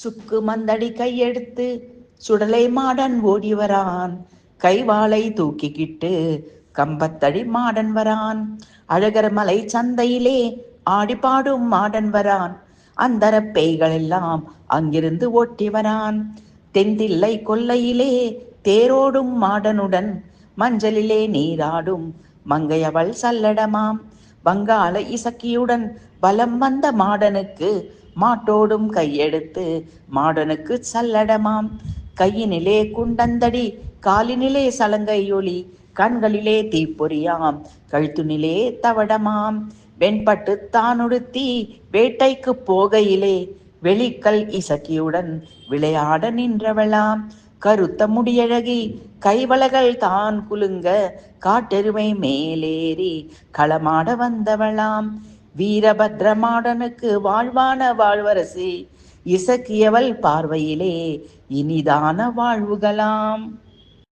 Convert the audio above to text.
சுக்கு மந்தடி கையெடுத்து சுடலை மாடன் ஓடி வரான். கைவாளை தூக்கிக்கிட்டு கம்பத்தடி மாடன் வரான். அழகர் மலை சந்தையிலே ஆடிப்பாடும் மாடன் வரான். அந்தர பேய்கள் எல்லாம் அங்கிருந்து ஓட்டி வரான். தென்தில்லை கொல்லையிலே தேரோடும் மாடனுடன் மஞ்சளிலே நீராடும் மங்கையவள் சல்லடமாம். வங்காள இசக்கியுடன் வலம் வந்த மாடனுக்கு மாட்டோடும் கையெடுத்து மாடனுக்கு சல்லடமாம். கையினிலே குண்டந்தடி காலினிலே சலங்கையொளி கண்களிலே தீப்பொறியாம் கழுத்துனிலே தவடமாம். வெண்பட்டு தானுடுத்தி வேட்டைக்கு போகையிலே வெளிக்கல் இசக்கியுடன் விளையாட நின்றவளாம். கருத்த முடியழகி கைவளகள் தான் குலுங்க காட்டெருமை மேலேறி களமாட வந்தவளாம். வீரபத்ர மாடனுக்கு வாழ்வான வாழ்வரசி இசக்கியவள் பார்வையிலே இனிதான வாழ்வுகளாம்.